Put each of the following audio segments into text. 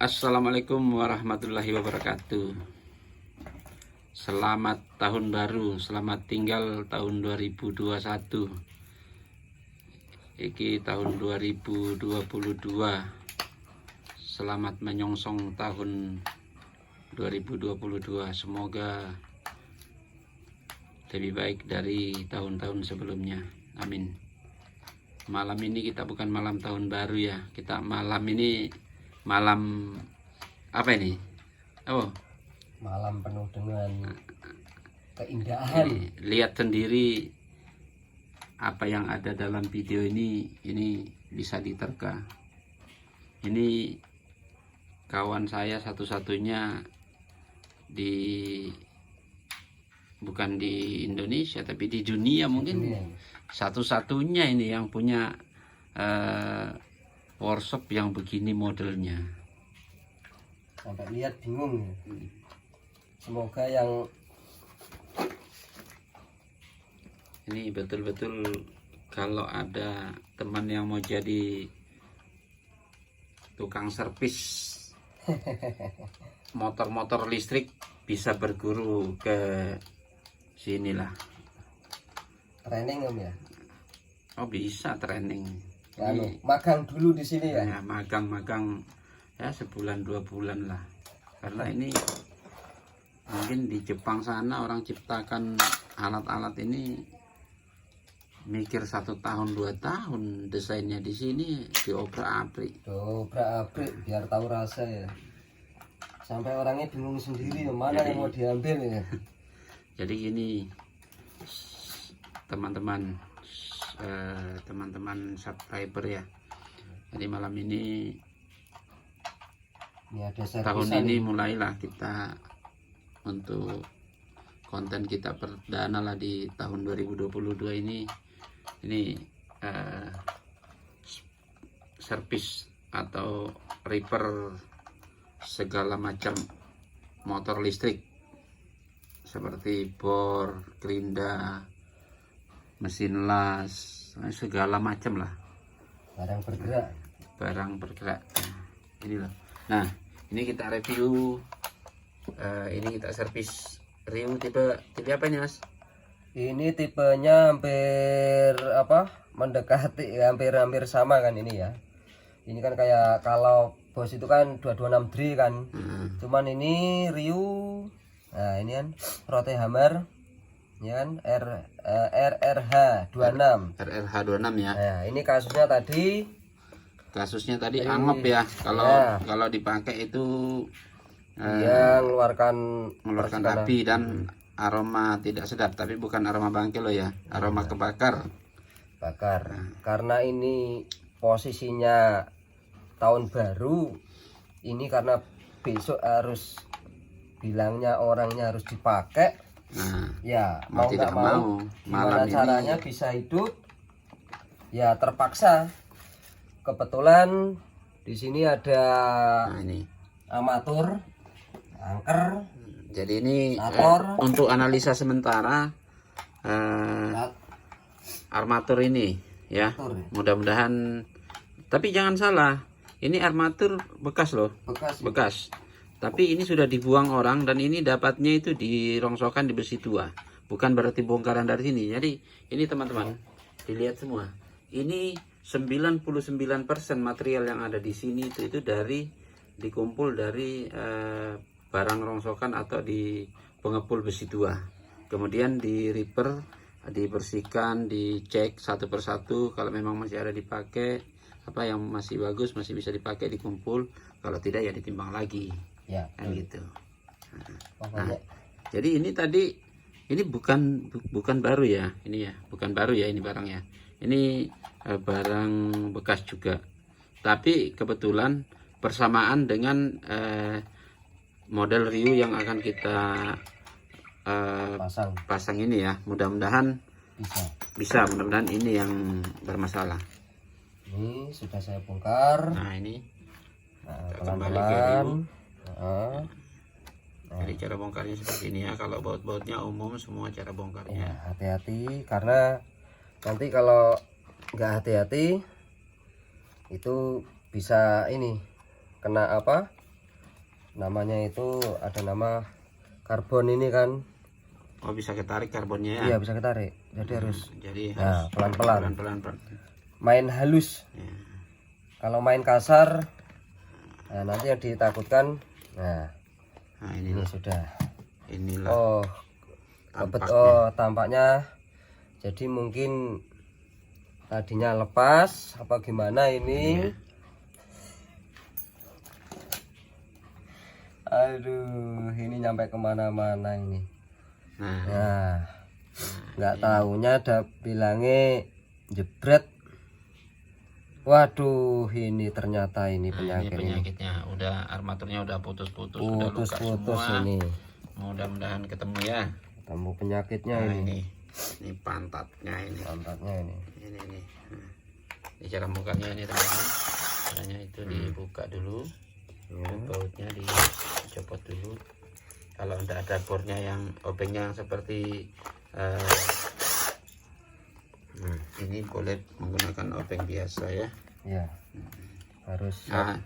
Assalamualaikum warahmatullahi wabarakatuh. Selamat tahun baru, selamat tinggal tahun 2021. Iki tahun 2022. Selamat menyongsong tahun 2022. Semoga lebih baik dari tahun-tahun sebelumnya. Amin. Malam ini kita bukan malam tahun baru ya. Kita malam ini malam apa ini? Oh, malam penuh dengan keindahan. Lihat sendiri apa yang ada dalam video ini bisa diterka. Ini kawan saya satu-satunya bukan di Indonesia tapi di dunia mungkin satu-satunya ini yang punya workshop yang begini modelnya. Sampai lihat bingung. Semoga yang ini betul-betul kalau ada teman yang mau jadi tukang servis motor-motor listrik bisa berguru ke sinilah. training Om ya. Oh, bisa training. Magang dulu di sini ya. Ya, magang ya sebulan 2 bulan lah. Karena ini mungkin di Jepang sana orang ciptakan alat-alat ini mikir 1 tahun 2 tahun, desainnya di sini diobrak-abrik. Dobrak-abrik biar tahu rasa ya. Sampai orangnya bingung sendiri mana yang mau diambil ya. Jadi gini teman-teman subscriber ya. Jadi malam ini ada tahun ini mulailah kita untuk konten kita perdana lah di tahun 2022 ini servis atau repair segala macam motor listrik seperti bor, gerinda, mesin las, segala macam lah, barang bergerak. Ini loh. Nah, ini kita review, ini kita servis Rio tipe apa ini Mas? Ini tipenya hampir mendekati hampir sama kan ini ya. Ini kan kayak kalau bos itu kan 226 Dri kan. Cuman ini Rio. Nah, ini kan Rote Hammer ya kan RRH 26. RRH 26 ya. Nah, ini kasusnya tadi anggap ya, kalau dipakai itu dia mengeluarkan api dan aroma tidak sedap, tapi bukan aroma bangkai loh ya, aroma bakar. Karena ini posisinya tahun baru ini, karena besok harus bilangnya orangnya harus dipakai. Ya mau tidak mau gimana caranya bisa hidup ya, terpaksa. Kebetulan di sini ada amatur angker. Jadi ini untuk analisa sementara armatur ini ya. Mudah-mudahan, tapi jangan salah, ini armatur bekas loh. Bekas. Tapi ini sudah dibuang orang dan ini dapatnya itu dirongsokkan di besi tua. Bukan berarti bongkaran dari sini. Jadi ini teman-teman, dilihat semua. Ini 99% material yang ada di sini itu dikumpul dari barang rongsokan atau di pengepul besi tua. Kemudian di repair, dibersihkan, dicek satu persatu. Kalau memang masih ada dipakai, apa yang masih bagus masih bisa dipakai, dikumpul. Kalau tidak ya ditimbang lagi. Ya, kan gitu. Nah, jadi ini bukan baru ya, ini ya, bukan baru ya ini barangnya. Ini barang bekas juga. Tapi kebetulan bersamaan dengan model Rio yang akan kita pasang ini ya. Mudah-mudahan bisa, mudah-mudahan ini yang bermasalah. Ini sudah saya bongkar. Nah, ini pelan-pelan. Jadi cara bongkarnya seperti ini ya. Kalau baut-bautnya umum semua cara bongkarnya. Ya, hati-hati karena nanti kalau nggak hati-hati itu bisa kena namanya itu ada nama karbon ini kan. Oh, bisa ketarik karbonnya ya. Iya, bisa ketarik. Jadi harus Jadi nah, harus pelan-pelan. pelan-pelan. Main halus. Ya. Kalau main kasar, nah nanti yang ditakutkan. Nah, Nah, ini sudah. inilah Oh, tampaknya. Jadi mungkin tadinya lepas apa gimana ini. Aduh, ini nyampe kemana-mana ini. Nah, nggak taunya ada bilangnya jebret. Waduh, ini ternyata ini penyakit ini. Penyakitnya udah, armaturnya udah putus-putus, udah luka Putus-putus semua. ini. Mudah-mudahan ketemu ya. Ketemu penyakitnya Nah, ini. ini pantatnya ini. Pantatnya ini. Ini nih. Nah, ini cara bukanya ini teman-teman. Caranya itu dibuka dulu. Bautnya dicopot dulu. Kalau tidak ada bornya yang obengnya yang seperti ini, boleh menggunakan obeng biasa ya. Ya, harus. Nah,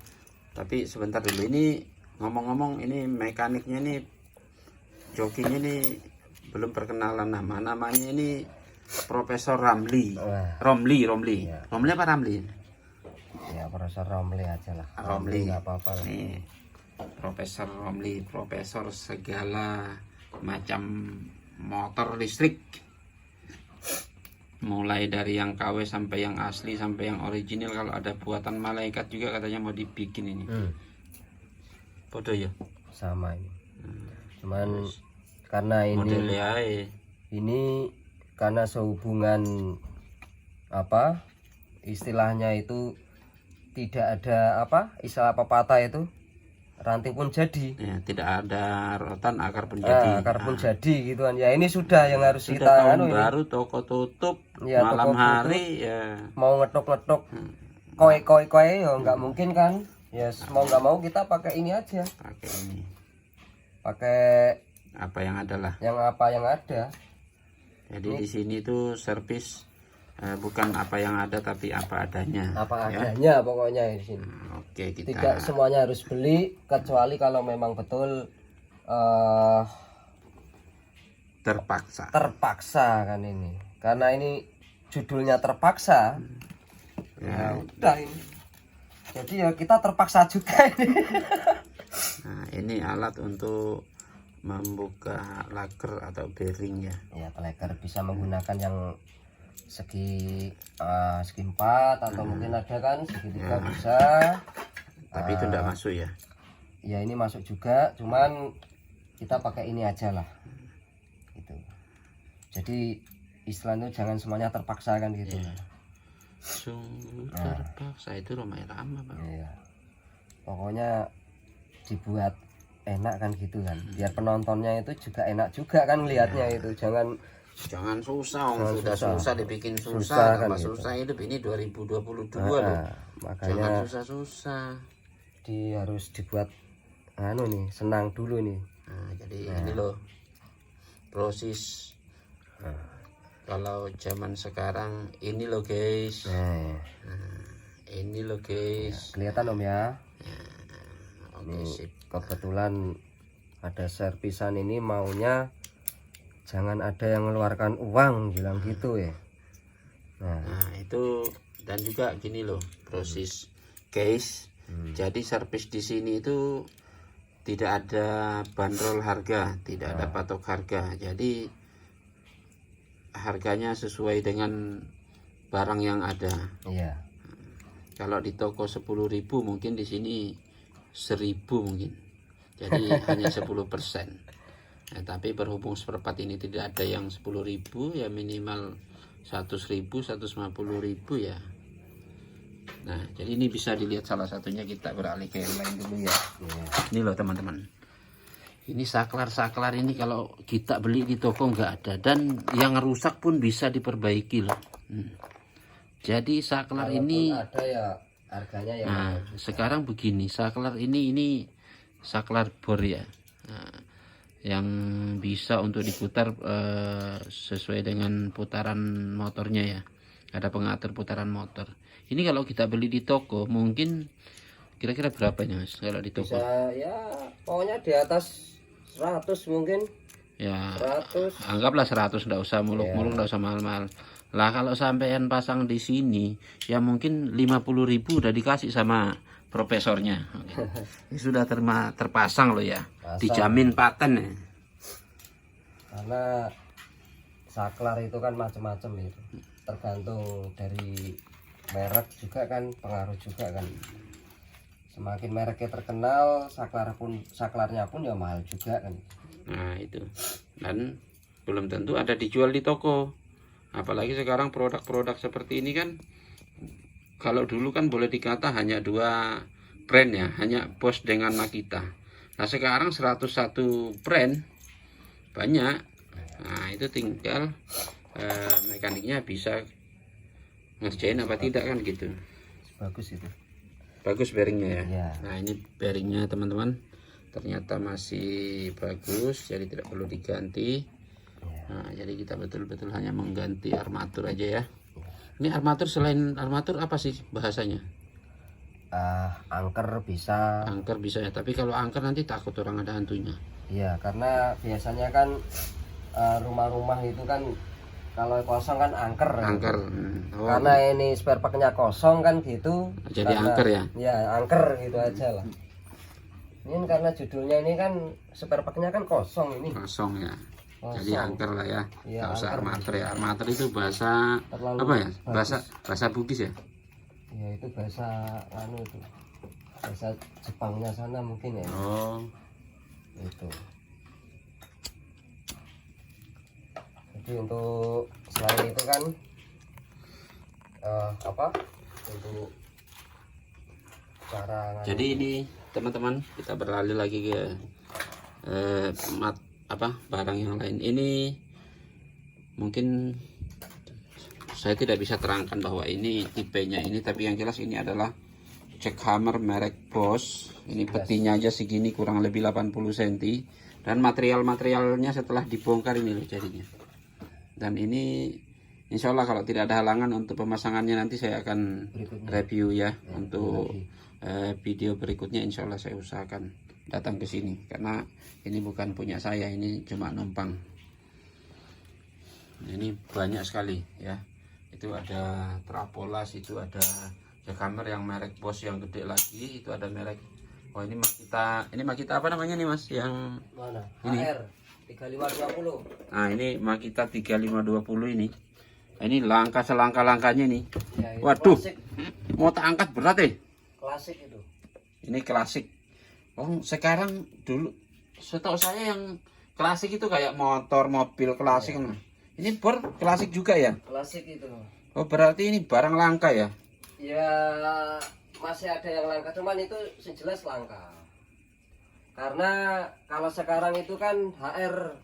tapi sebentar dulu, ini ngomong-ngomong, ini mekaniknya ini, jokinya ini belum perkenalan nama. Namanya ini Profesor Ramli. Romli. Ya. Romli apa Ramli? Ya, Profesor Romli aja lah. Romli nggak apa-apa lah. Nih, Profesor Romli, profesor segala macam motor listrik, mulai dari yang KW sampai yang asli sampai yang original. Kalau ada buatan malaikat juga katanya mau dibikin ini. Bodoh ya, sama ini. Cuman karena ini modelnya ini karena sehubungan apa istilahnya itu, tidak ada apa istilah pepatah itu, ranting pun jadi ya, tidak ada rotan akar pun jadi. akar pun jadi gitu kan ya. Ini sudah yang harus Sudah kita tahun baru, toko tutup ya, malam toko hari ya. mau ngetok koe ya nggak mungkin kan ya. Mau nggak mau kita pakai ini aja, Pakai ini, pakai apa yang ada lah. yang ada. Jadi di sini tuh servis bukan apa yang ada tapi apa adanya. Apa ya. adanya pokoknya di sini. Oke, kita Tidak semuanya harus beli, kecuali kalau memang betul terpaksa kan ini. Karena ini judulnya terpaksa. Ya udah ini. Jadi ya kita terpaksa juga ini. Nah, ini alat untuk membuka laker atau bearing ya. Ya, leker bisa menggunakan yang segi 4 atau mungkin ada kan segi 3 bisa. Tapi itu tidak masuk ya. Ya ini masuk juga, cuman kita pakai ini aja lah. Gitu. Jadi istilahnya jangan semuanya terpaksa kan gitu. Sungguh terpaksa itu Romai Rama, Bang. Iya. Pokoknya dibuat enak kan gitu kan. Biar penontonnya itu juga enak juga kan lihatnya itu. Jangan susah, sudah susah dibikin Susah susah, kan tambah gitu. susah hidup ini 2022 loh. Makanya Jangan susah-susah. harus dibuat nih senang dulu nih. Nah, jadi ini loh proses. Kalau zaman sekarang ini loh guys. Ini loh guys. Kelihatan Om ya. Oke, sip. Kebetulan ada servisan ini maunya jangan ada yang mengeluarkan uang, bilang gitu ya. Nah, itu dan juga gini loh proses guys. Jadi servis di sini itu tidak ada bandrol harga, tidak ada patok harga. Jadi harganya sesuai dengan barang yang ada. Iya. Kalau di toko 10.000 mungkin di sini 1.000 mungkin. Jadi hanya 10%. Nah, tapi berhubung seperempat ini tidak ada yang 10.000, ya minimal 100.000, 150.000 ya. Nah, jadi ini bisa dilihat salah satunya. Kita beralih ke yang lain dulu ya. Ini loh teman-teman. Ini saklar-saklar ini kalau kita beli di toko nggak ada, dan yang rusak pun bisa diperbaiki loh. Jadi saklar ini ada ya harganya ya. nah, sekarang begini, saklar ini saklar bor ya. Nah, yang bisa untuk diputar sesuai dengan putaran motornya ya. Ada pengatur putaran motor. Ini kalau kita beli di toko mungkin kira-kira berapa nih Mas kalau di toko? Bisa ya Pokoknya di atas 100 mungkin. Ya, 100. anggaplah 100, nggak usah muluk-muluk, nggak usah mahal-mahal. Lah kalau sampean pasang di sini, ya mungkin 50.000 udah dikasih sama profesornya. Ini sudah terpasang loh ya, dijamin paten ya. Karena saklar itu kan macam-macam itu, tergantung dari merek juga kan, pengaruh juga kan. Semakin mereknya terkenal, saklarnya pun ya mahal juga kan. Nah itu, dan belum tentu ada dijual di toko. Apalagi sekarang produk-produk seperti ini kan, kalau dulu kan boleh dikata hanya 2 brand ya, hanya Bosch dengan Makita. Nah sekarang 101 brand, banyak. Nah itu tinggal mekaniknya bisa ngerjain apa tidak kan gitu. Bagus itu. Bagus bearingnya ya. Ya. Nah ini bearingnya teman-teman, ternyata masih bagus, jadi tidak perlu diganti. Nah jadi kita betul-betul hanya mengganti armatur aja ya. Ini armatur, selain armatur apa sih bahasanya? Angker bisa. Angker bisa ya, tapi kalau angker nanti takut orang ada hantunya. Iya, karena biasanya kan rumah-rumah itu kan kalau kosong kan angker. Angker. Oh, karena ini spare partnya kosong kan gitu. jadi karena, angker ya? Ya angker gitu aja lah. Ini karena judulnya ini kan spare partnya kan kosong ini. Kosong ya. Kosong. Jadi angker lah ya. Iya, Nggak usah angker. armatur ya. Armatur itu bahasa Terlalu apa ya? bagus. Bahasa Bugis ya? Ya itu bahasa itu. Bahasa Jepangnya sana mungkin ya. Oh. Itu. Jadi untuk selain itu kan untuk cara Jadi ini teman-teman, kita beralih lagi ke barang yang lain. Ini mungkin saya tidak bisa terangkan bahwa ini tipenya ini, tapi yang jelas ini adalah jackhammer merek Bosch. Ini petinya aja segini, kurang lebih 80 cm, dan materialnya setelah dibongkar ini loh jadinya. Dan ini insya Allah kalau tidak ada halangan untuk pemasangannya, nanti saya akan review ya untuk video berikutnya. Insya Allah saya usahakan datang ke sini, karena ini bukan punya saya, ini cuma numpang. Ini banyak sekali ya. Itu ada Trapolas, itu ada jackhammer yang merek Bosch yang gede lagi, itu ada merek, oh ini Makita apa namanya nih Mas, yang mana? Ini. HR 3520. nah ini Makita 3520 ini. Ini langka selangka-langkanya nih. Ya, itu Waduh, klasik, mau tak angkat berat klasik itu. Ini klasik. Oh sekarang, dulu setahu saya yang klasik itu kayak motor, mobil klasik. Nah, ini bor klasik juga ya? Klasik itu. Oh berarti ini barang langka ya? Ya masih ada yang langka, cuman itu sejelas langka. Karena kalau sekarang itu kan HR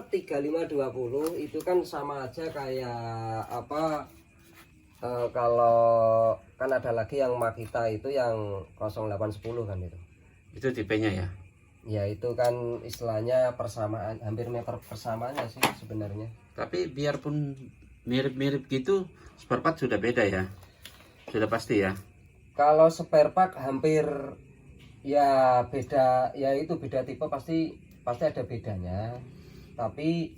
3520 itu kan sama aja kayak kalau kan ada lagi yang Makita itu yang 0810 kan itu. Itu tipenya ya? Ya itu kan istilahnya persamaan, hampir persamaannya sih sebenarnya. Tapi biarpun mirip-mirip gitu, spare part sudah beda ya? Sudah pasti ya? Kalau spare part hampir ya beda, ya itu beda tipe pasti ada bedanya. Tapi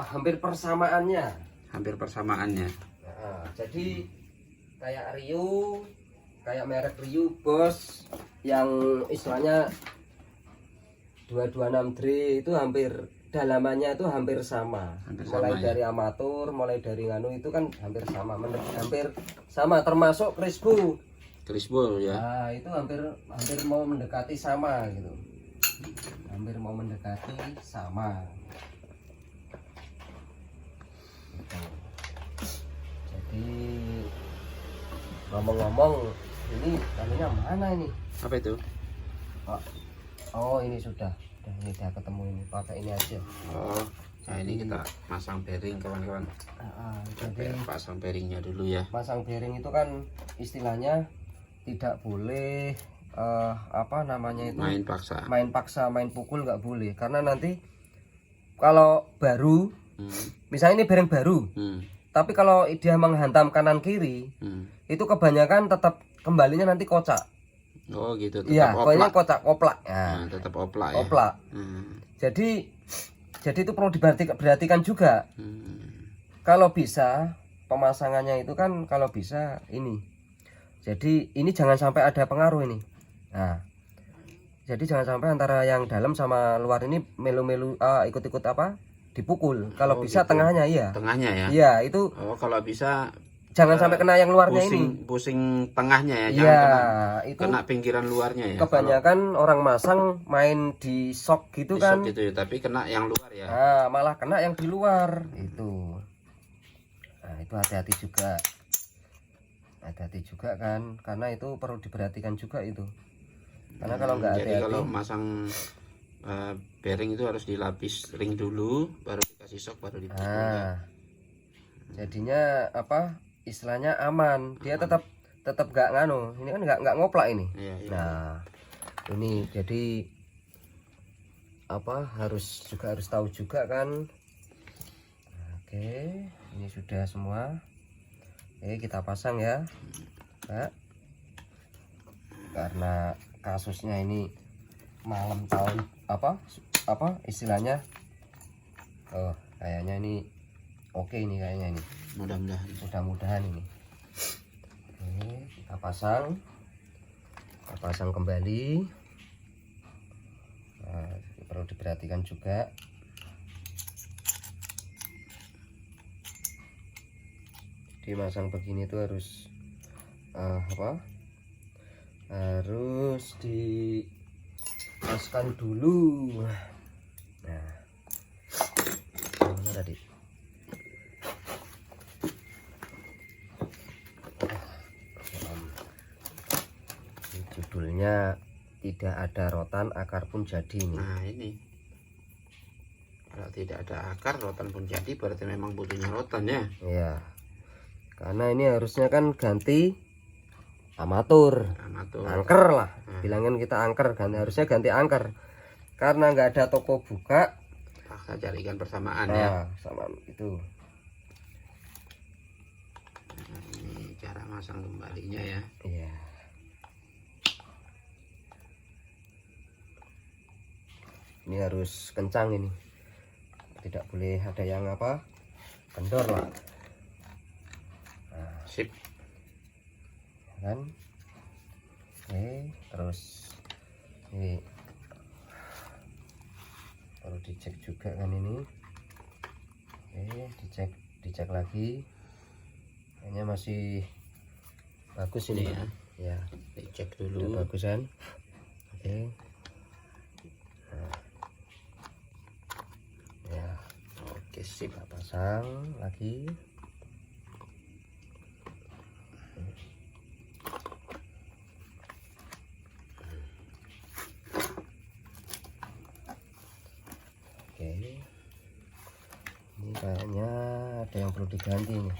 hampir persamaannya. Hampir persamaannya. Nah, jadi kayak Rio, kayak merek Rio Bosch yang istilahnya 226 Dre itu hampir dalamannya itu hampir sama. Mulai dari amatur, mulai dari nganu itu kan hampir sama, termasuk Crispo ya. nah itu hampir mau mendekati sama gitu, hampir mau mendekati sama gitu. Jadi ngomong-ngomong, ini namanya mana ini? Apa itu? Oh ini sudah ini udah ketemu, ini pakai ini aja. Oh, nah ini kita pasang bearing kawan-kawan. Jadi pasang bearingnya dulu ya. pasang bearing itu kan istilahnya tidak boleh itu main paksa, main pukul nggak boleh, karena nanti kalau baru misalnya ini bearing baru, tapi kalau dia menghantam kanan kiri itu kebanyakan tetap kembalinya nanti kocak. Oh gitu, Iya, tetap koilnya oplak. kotak oplak. Nah, Nah, tetap oplak ya. oplak. Hmm. Jadi itu perlu diperhatikan juga. Hmm. Kalau bisa pemasangannya itu kan kalau bisa ini. Jadi ini jangan sampai ada pengaruh ini. Nah, jadi jangan sampai antara yang dalam sama luar ini melu-melu ikut-ikut apa? Dipukul. Kalau Oh, bisa gitu. tengahnya iya. Tengahnya ya. Iya, itu Oh, kalau bisa jangan sampai kena yang luarnya ini. pusing tengahnya ya, Iya, jangan itu kena pinggiran luarnya ya. kebanyakan orang masang main di sok gitu Kalau kan. di shock gitu ya, tapi kena yang luar ya. Nah, malah kena yang di luar itu. Nah, itu hati-hati juga. Hati-hati juga kan, karena itu perlu diperhatikan juga itu. Karena kalau nggak Jadi hati-hati, kalau masang bearing itu harus dilapis ring dulu, baru dikasih shock, baru dipukul. nah, jadinya apa? Istilahnya aman. Dia tetap nggak nganu. Ini kan nggak ngoplak ini. Iya, iya. Nah, ini jadi apa? Harus tahu juga kan. Oke, ini sudah semua. Oke, kita pasang ya, Pak. Karena kasusnya ini malam tahun apa istilahnya. Oh, kayaknya ini oke ini kayaknya ini. Mudah-mudahan ini. Oke, kita pasang kembali. Nah, perlu diperhatikan juga. Dimasang begini tuh harus harus dipaskan dulu. Nah, mana tadi? Ini judulnya tidak ada rotan akar pun jadi ini. Nah ini, kalau tidak ada akar rotan pun jadi, berarti memang butuhnya rotan ya. Iya. Karena ini harusnya kan ganti amatur. Angker lah. Bilangin kita angker, harusnya ganti angker. Karena nggak ada toko buka, Paksa carikan bersamaan ya. Sama itu. Nah, ini cara masang kembalinya ya. Iya. Ini harus kencang ini. Tidak boleh ada yang apa? Kendor lah. Sip. Kan? Oke, terus ini perlu dicek juga kan ini. Oke, dicek lagi. Kayaknya masih bagus ini ya. Ya, Dicek udah dulu. bagus kan? Oke. Nah. Ya, Oke, sip. kita pasang lagi. Oke, ini kayaknya ada yang perlu diganti nih.